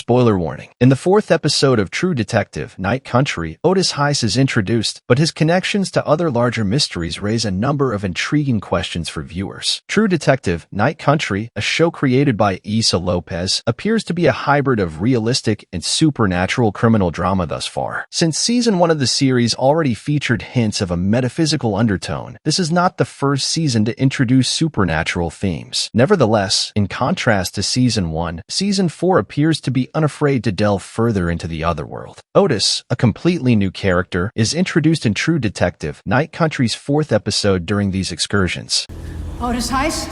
Spoiler warning. In the fourth episode of True Detective, Night Country, Otis Heiss is introduced, but his connections to other larger mysteries raise a number of intriguing questions for viewers. True Detective, Night Country, a show created by Issa Lopez, appears to be a hybrid of realistic and supernatural criminal drama thus far. Since season 1 of the series already featured hints of a metaphysical undertone, this is not the first season to introduce supernatural themes. Nevertheless, in contrast to season 1, season 4 appears to be unafraid to delve further into the otherworld. Otis, a completely new character, is introduced in True Detective, Night Country's fourth episode during these excursions. Otis Heiss?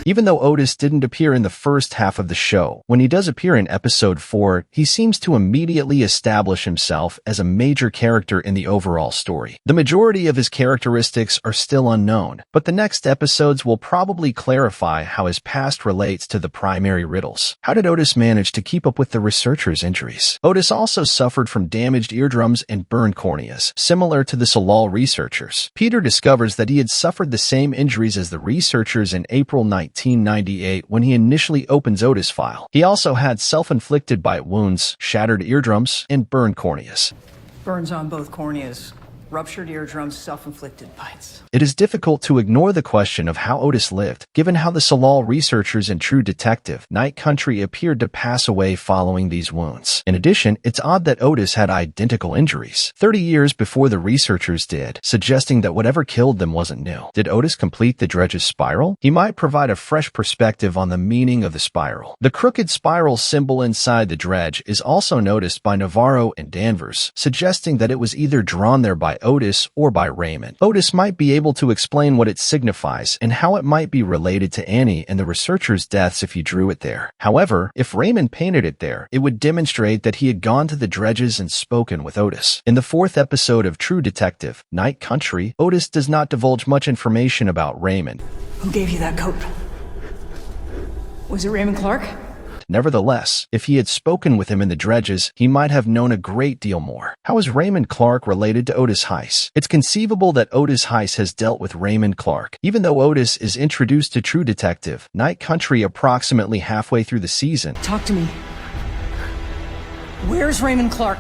Even though Otis didn't appear in the first half of the show, when he does appear in episode 4, he seems to immediately establish himself as a major character in the overall story. The majority of his characteristics are still unknown, but the next episodes will probably clarify how his past relates to the primary riddles. How did Otis manage to keep up with the researchers' injuries? Otis also suffered from damaged eardrums and burned corneas, similar to the Solal researchers. Peter discovers that he had suffered the same injuries as the researchers in April 1998 when he initially opens Otis' file. He also had self-inflicted bite wounds, shattered eardrums, and burned corneas. Burns on both corneas. Ruptured eardrums, self-inflicted bites. It is difficult to ignore the question of how Otis lived, given how the Solal researchers in True Detective, Night Country appeared to pass away following these wounds. In addition, it's odd that Otis had identical injuries, 30 years before the researchers did, suggesting that whatever killed them wasn't new. Did Otis complete the dredge's spiral? He might provide a fresh perspective on the meaning of the spiral. The crooked spiral symbol inside the dredge is also noticed by Navarro and Danvers, suggesting that it was either drawn there by Otis or by Raymond. Otis might be able to explain what it signifies and how it might be related to Annie and the researchers' deaths if he drew it there. However, if Raymond painted it there, it would demonstrate that he had gone to the dredges and spoken with Otis. In the fourth episode of True Detective, Night Country, Otis does not divulge much information about Raymond. Who gave you that coat? Was it Raymond Clark? Nevertheless, if he had spoken with him in the dredges, he might have known a great deal more. How is Raymond Clark related to Otis Heiss? It's conceivable that Otis Heiss has dealt with Raymond Clark. Even though Otis is introduced to True Detective, Night Country approximately halfway through the season. Talk to me. Where's Raymond Clark?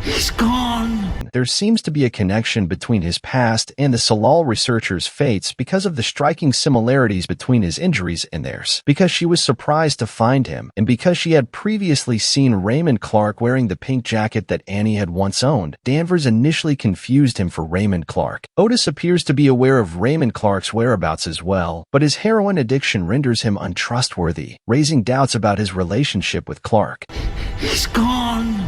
He's gone. There seems to be a connection between his past and the Solal researchers' fates because of the striking similarities between his injuries and theirs. Because she was surprised to find him, and because she had previously seen Raymond Clark wearing the pink jacket that Annie had once owned, Danvers initially confused him for Raymond Clark. Otis appears to be aware of Raymond Clark's whereabouts as well, but his heroin addiction renders him untrustworthy, raising doubts about his relationship with Clark. He's gone.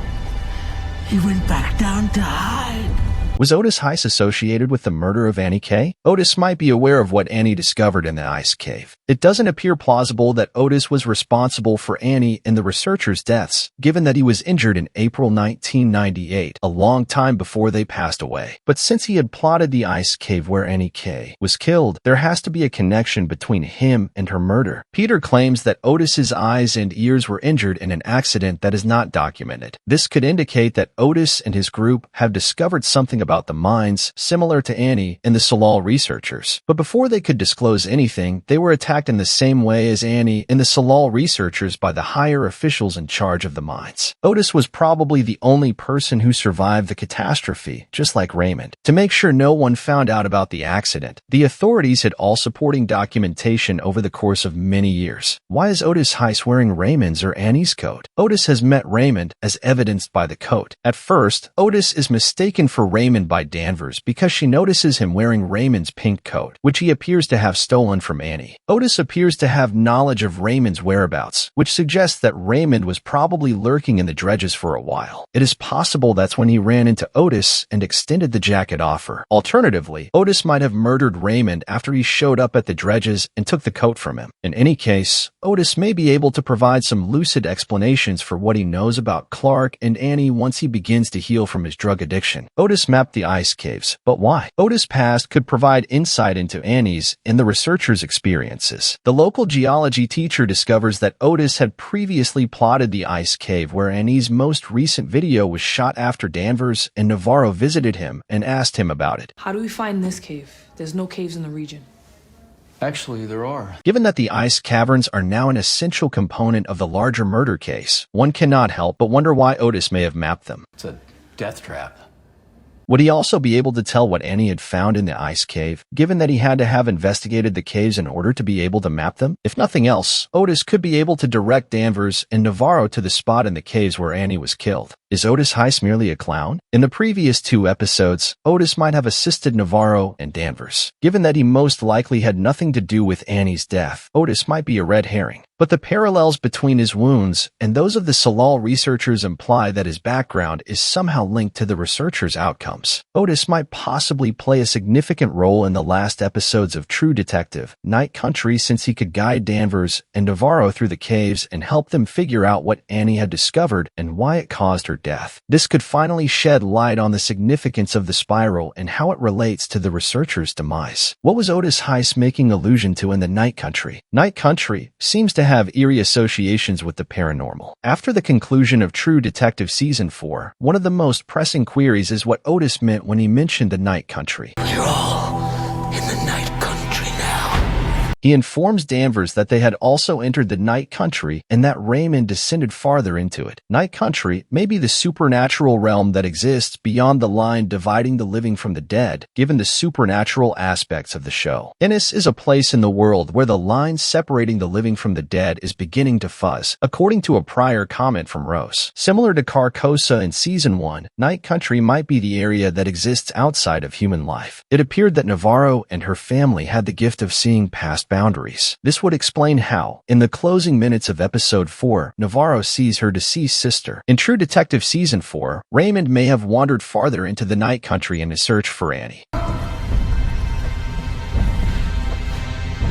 He went back down to hide. Was Otis Heiss associated with the murder of Annie Kay? Otis might be aware of what Annie discovered in the ice cave. It doesn't appear plausible that Otis was responsible for Annie and the researchers' deaths, given that he was injured in April 1998, a long time before they passed away. But since he had plotted the ice cave where Annie Kay was killed, there has to be a connection between him and her murder. Peter claims that Otis's eyes and ears were injured in an accident that is not documented. This could indicate that Otis and his group have discovered something about the mines, similar to Annie and the Solal researchers. But before they could disclose anything, they were attacked in the same way as Annie and the Solal researchers by the higher officials in charge of the mines. Otis was probably the only person who survived the catastrophe, just like Raymond. To make sure no one found out about the accident, the authorities hid all supporting documentation over the course of many years. Why is Otis Heiss wearing Raymond's or Annie's coat? Otis has met Raymond, as evidenced by the coat. At first, Otis is mistaken for Raymond by Danvers because she notices him wearing Raymond's pink coat, which he appears to have stolen from Annie. Otis appears to have knowledge of Raymond's whereabouts, which suggests that Raymond was probably lurking in the dredges for a while. It is possible that's when he ran into Otis and extended the jacket offer. Alternatively, Otis might have murdered Raymond after he showed up at the dredges and took the coat from him. In any case, Otis may be able to provide some lucid explanations for what he knows about Clark and Annie once he begins to heal from his drug addiction. Otis mapped the ice caves, but why? Otis' past could provide insight into Annie's and the researchers' experiences. The local geology teacher discovers that Otis had previously plotted the ice cave where Annie's most recent video was shot after Danvers and Navarro visited him and asked him about it. How do we find this cave? There's no caves in the region. Actually, there are. Given that the ice caverns are now an essential component of the larger murder case, one cannot help but wonder why Otis may have mapped them. It's a death trap. Would he also be able to tell what Annie had found in the ice cave, given that he had to have investigated the caves in order to be able to map them? If nothing else, Otis could be able to direct Danvers and Navarro to the spot in the caves where Annie was killed. Is Otis Heiss merely a clown? In the previous 2 episodes, Otis might have assisted Navarro and Danvers. Given that he most likely had nothing to do with Annie's death, Otis might be a red herring. But the parallels between his wounds and those of the Salal researchers imply that his background is somehow linked to the researchers' outcomes. Otis might possibly play a significant role in the last episodes of True Detective, Night Country, since he could guide Danvers and Navarro through the caves and help them figure out what Annie had discovered and why it caused her death. This could finally shed light on the significance of the spiral and how it relates to the researchers' demise. What was Otis Heiss making allusion to in the Night Country? Night Country seems to have eerie associations with the paranormal. After the conclusion of True Detective Season 4, one of the most pressing queries is what Otis meant when he mentioned the Night Country. We're all in the night country now. He informs Danvers that they had also entered the Night Country and that Raymond descended farther into it. Night Country may be the supernatural realm that exists beyond the line dividing the living from the dead, given the supernatural aspects of the show. Ennis is a place in the world where the line separating the living from the dead is beginning to fuzz, according to a prior comment from Rose. Similar to Carcosa in Season 1, Night Country might be the area that exists outside of human life. It appeared that Navarro and her family had the gift of seeing past boundaries. This would explain how, in the closing minutes of Episode 4, Navarro sees her deceased sister. In True Detective Season 4, Raymond may have wandered farther into the Night Country in his search for Annie.